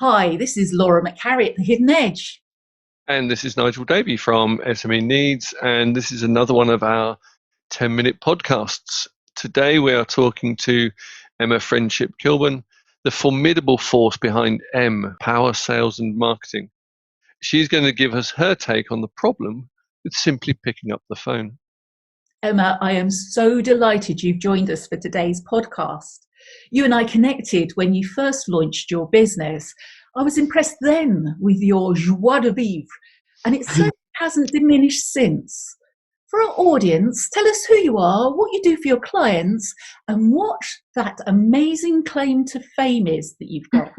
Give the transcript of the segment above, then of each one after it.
Hi, this is Laura McHarrie at The Hidden Edge. And this is Nigel Davey from SME Needs, and this is another one of our 10-minute podcasts. Today we are talking to Emma Friendship-Kilburn, the formidable force behind Power, Sales and Marketing. She's going to give us her take on the problem with simply picking up the phone. Emma, I am so delighted you've joined us for today's podcast. You and I connected when you first launched your business. I was impressed then with your joie de vivre, and it certainly hasn't diminished since. For our audience, tell us who you are, what you do for your clients, and what that amazing claim to fame is that you've got.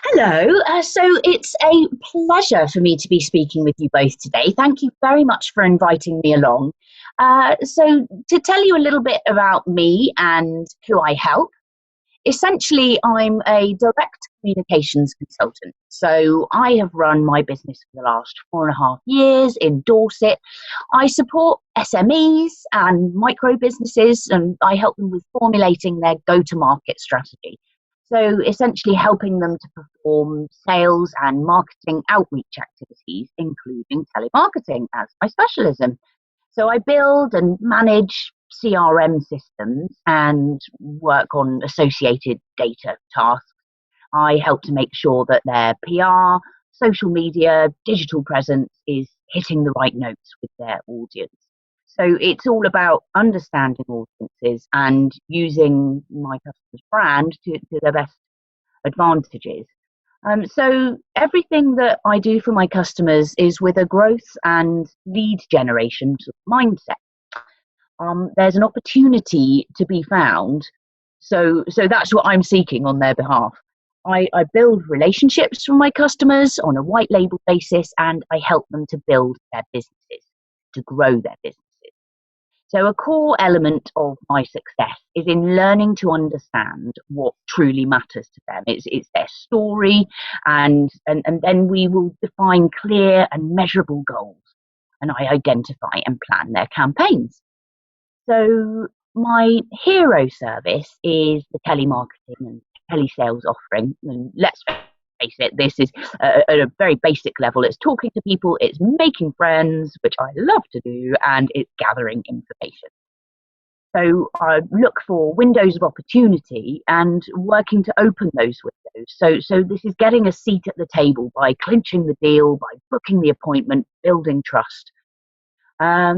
Hello, so it's a pleasure for me to be speaking with you both today. Thank you very much for inviting me along. So to tell you a little bit about me and who I help, essentially I'm a direct communications consultant. So I have run my business for the last 4.5 years in Dorset. I support SMEs and micro businesses, and I help them with formulating their go-to-market strategy. So essentially helping them to perform sales and marketing outreach activities, including telemarketing as my specialism. So I build and manage CRM systems and work on associated data tasks. I help to make sure that their PR, social media, digital presence is hitting the right notes with their audience. So it's all about understanding audiences and using my customer's brand to their best advantages. So everything that I do for my customers is with a growth and lead generation sort of mindset. There's an opportunity to be found. So that's what I'm seeking on their behalf. I build relationships for my customers on a white label basis, and I help them to build their businesses, to grow their businesses. So a core element of my success is in learning to understand what truly matters to them. It's their story, and then we will define clear and measurable goals, and I identify and plan their campaigns. So my hero service is the telemarketing and telesales offering. And let's face it, this is at a very basic level. It's talking to people, it's making friends, which I love to do, and it's gathering information. So I look for windows of opportunity and working to open those windows. So this is getting a seat at the table by clinching the deal, by booking the appointment, building trust. I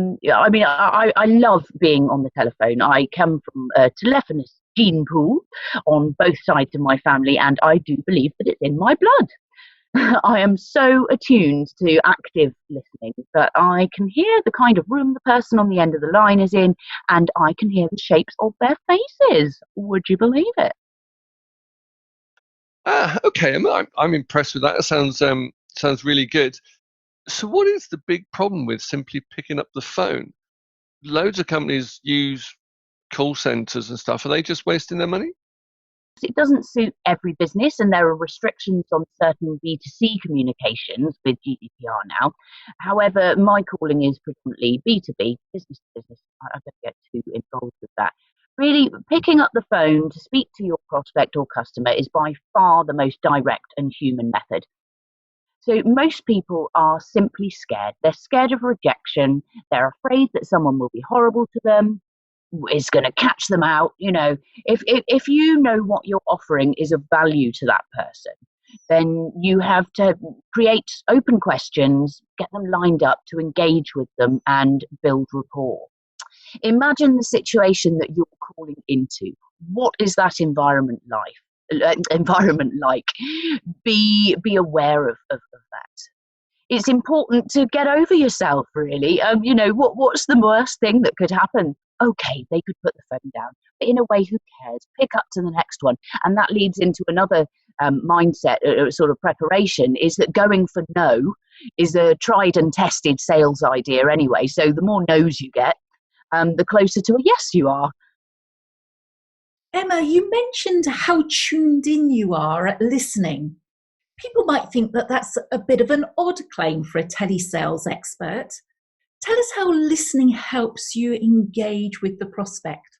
love being on the telephone. I come from a telephonist gene pool on both sides of my family, and I do believe that it's in my blood. I am so attuned to active listening that I can hear the kind of room the person on the end of the line is in, and I can hear the shapes of their faces. Would you believe it? Okay, I'm impressed with that. It sounds really good. So what is the big problem with simply picking up the phone? Loads of companies use call centers and stuff. Are they just wasting their money? It doesn't suit every business, and there are restrictions on certain B2C communications with GDPR now. However, my calling is predominantly B2B, business to business. I don't get too involved with that. Really, picking up the phone to speak to your prospect or customer is by far the most direct and human method. So most people are simply scared. They're scared of rejection. They're afraid that someone will be horrible to them, is going to catch them out. You know, if you know what you're offering is of value to that person, then you have to create open questions, get them lined up to engage with them and build rapport. Imagine the situation that you're calling into. What is that environment like? Be aware of that. It's important to get over yourself, really. What's the worst thing that could happen? Okay, they could put the phone down, but in a way, who cares? Pick up to the next one. And that leads into another mindset, sort of preparation, is that going for no is a tried and tested sales idea anyway. So the more no's you get, the closer to a yes you are. Emma, you mentioned how tuned in you are at listening. People might think that that's a bit of an odd claim for a telesales expert. Tell us how listening helps you engage with the prospect.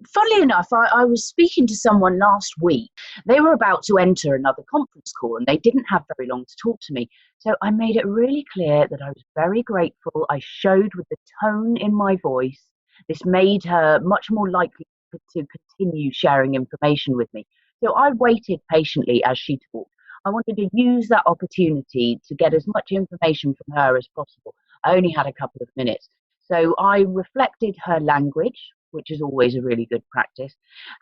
Funnily enough, I was speaking to someone last week. They were about to enter another conference call and they didn't have very long to talk to me. So I made it really clear that I was very grateful. I showed with the tone in my voice. This made her much more likely to continue sharing information with me. So I waited patiently as she talked. I wanted to use that opportunity to get as much information from her as possible. I only had a couple of minutes. So I reflected her language, which is always a really good practice.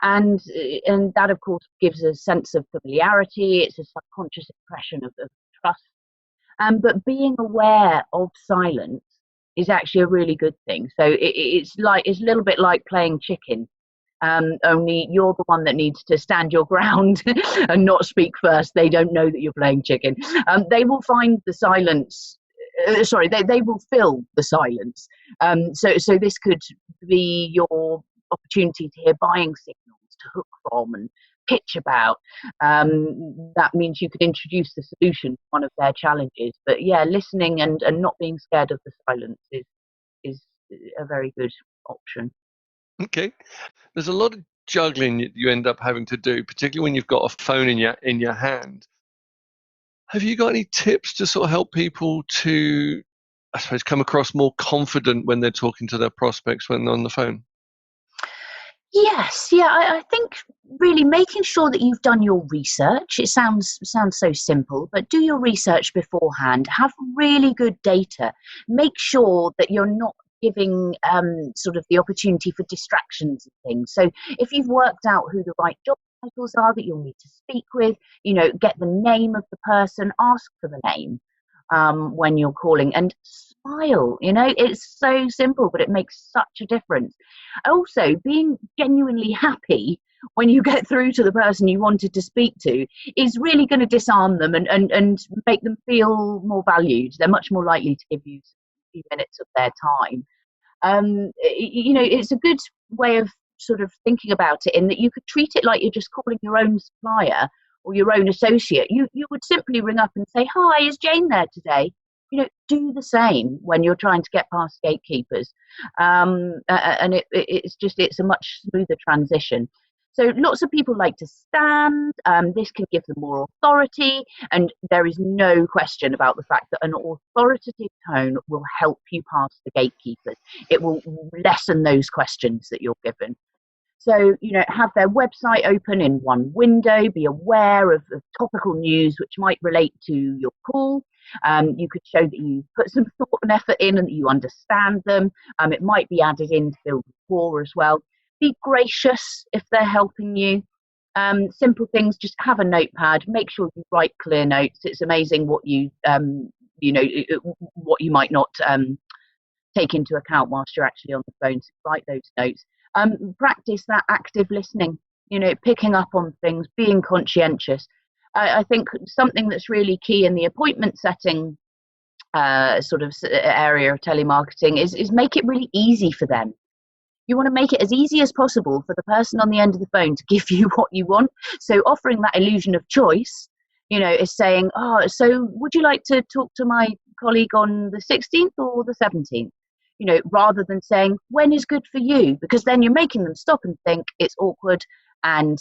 And that, of course, gives a sense of familiarity. It's a subconscious impression of trust. But being aware of silence is actually a really good thing. So it's a little bit like playing chicken. Only you're the one that needs to stand your ground and not speak first. They don't know that you're playing chicken. They will find the silence. They will fill the silence. So this could be your opportunity to hear buying signals to hook from and pitch about. That means you could introduce the solution to one of their challenges. But yeah, listening and not being scared of the silence is a very good option. Okay. There's a lot of juggling you end up having to do, particularly when you've got a phone in your hand. Have you got any tips to sort of help people to, I suppose, come across more confident when they're talking to their prospects when they're on the phone? Yes, yeah, I think really making sure that you've done your research. It sounds so simple, but do your research beforehand. Have really good data. Make sure that you're not giving sort of the opportunity for distractions and things. So if you've worked out who the right job titles are that you'll need to speak with, get the name of the person, ask for the name when you're calling, and smile. It's so simple, but it makes such a difference. Also, being genuinely happy when you get through to the person you wanted to speak to is really going to disarm them and make them feel more valued. They're much more likely to give you a few minutes of their time. It's a good way of sort of thinking about it, in that you could treat it like you're just calling your own supplier or your own associate. You would simply ring up and say, "Hi, is Jane there today?" Do the same when you're trying to get past gatekeepers. And it's a much smoother transition. So lots of people like to stand. This can give them more authority, and there is no question about the fact that an authoritative tone will help you pass the gatekeepers. It will lessen those questions that you're given. So, have their website open in one window, be aware of topical news which might relate to your call. You could show that you put some thought and effort in and that you understand them. It might be added in to build rapport as well. Be gracious if they're helping you. Simple things, just have a notepad, make sure you write clear notes. It's amazing what what you might not take into account whilst you're actually on the phone. So write those notes. Practice that active listening, picking up on things, being conscientious. I think something that's really key in the appointment setting sort of area of telemarketing is make it really easy for them. You want to make it as easy as possible for the person on the end of the phone to give you what you want. So offering that illusion of choice, is saying, so would you like to talk to my colleague on the 16th or the 17th? Rather than saying, when is good for you? Because then you're making them stop and think. It's awkward. And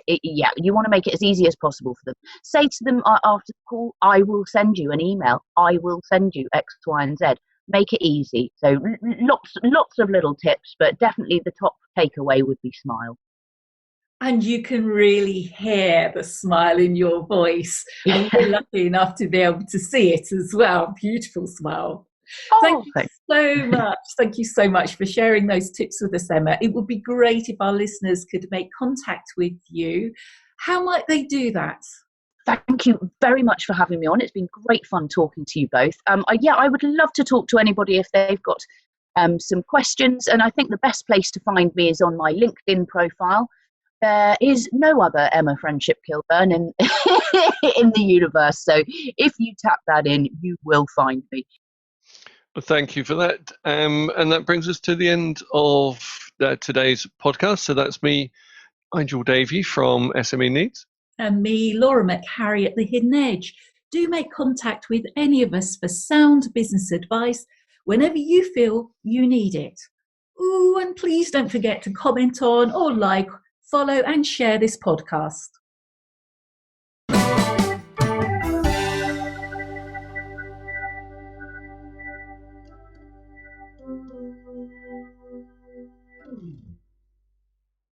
you want to make it as easy as possible for them. Say to them after the call, I will send you an email. I will send you X, Y, and Z. Make it easy. So lots of little tips, but definitely the top takeaway would be smile. And you can really hear the smile in your voice. And we're lucky enough to be able to see it as well. Beautiful smile. Thank you so much. Thank you so much for sharing those tips with us, Emma. It would be great if our listeners could make contact with you. How might they do that? Thank you very much for having me on. It's been great fun talking to you both. I would love to talk to anybody if they've got some questions. And I think the best place to find me is on my LinkedIn profile. There is no other Emma Friendship-Kilburn in the universe. So if you tap that in, you will find me. Well, thank you for that. And that brings us to the end of today's podcast. So that's me, Nigel Davey from SME Needs. And me, Laura McHarrie at The Hidden Edge. Do make contact with any of us for sound business advice whenever you feel you need it. Ooh, and please don't forget to comment on or like, follow and share this podcast.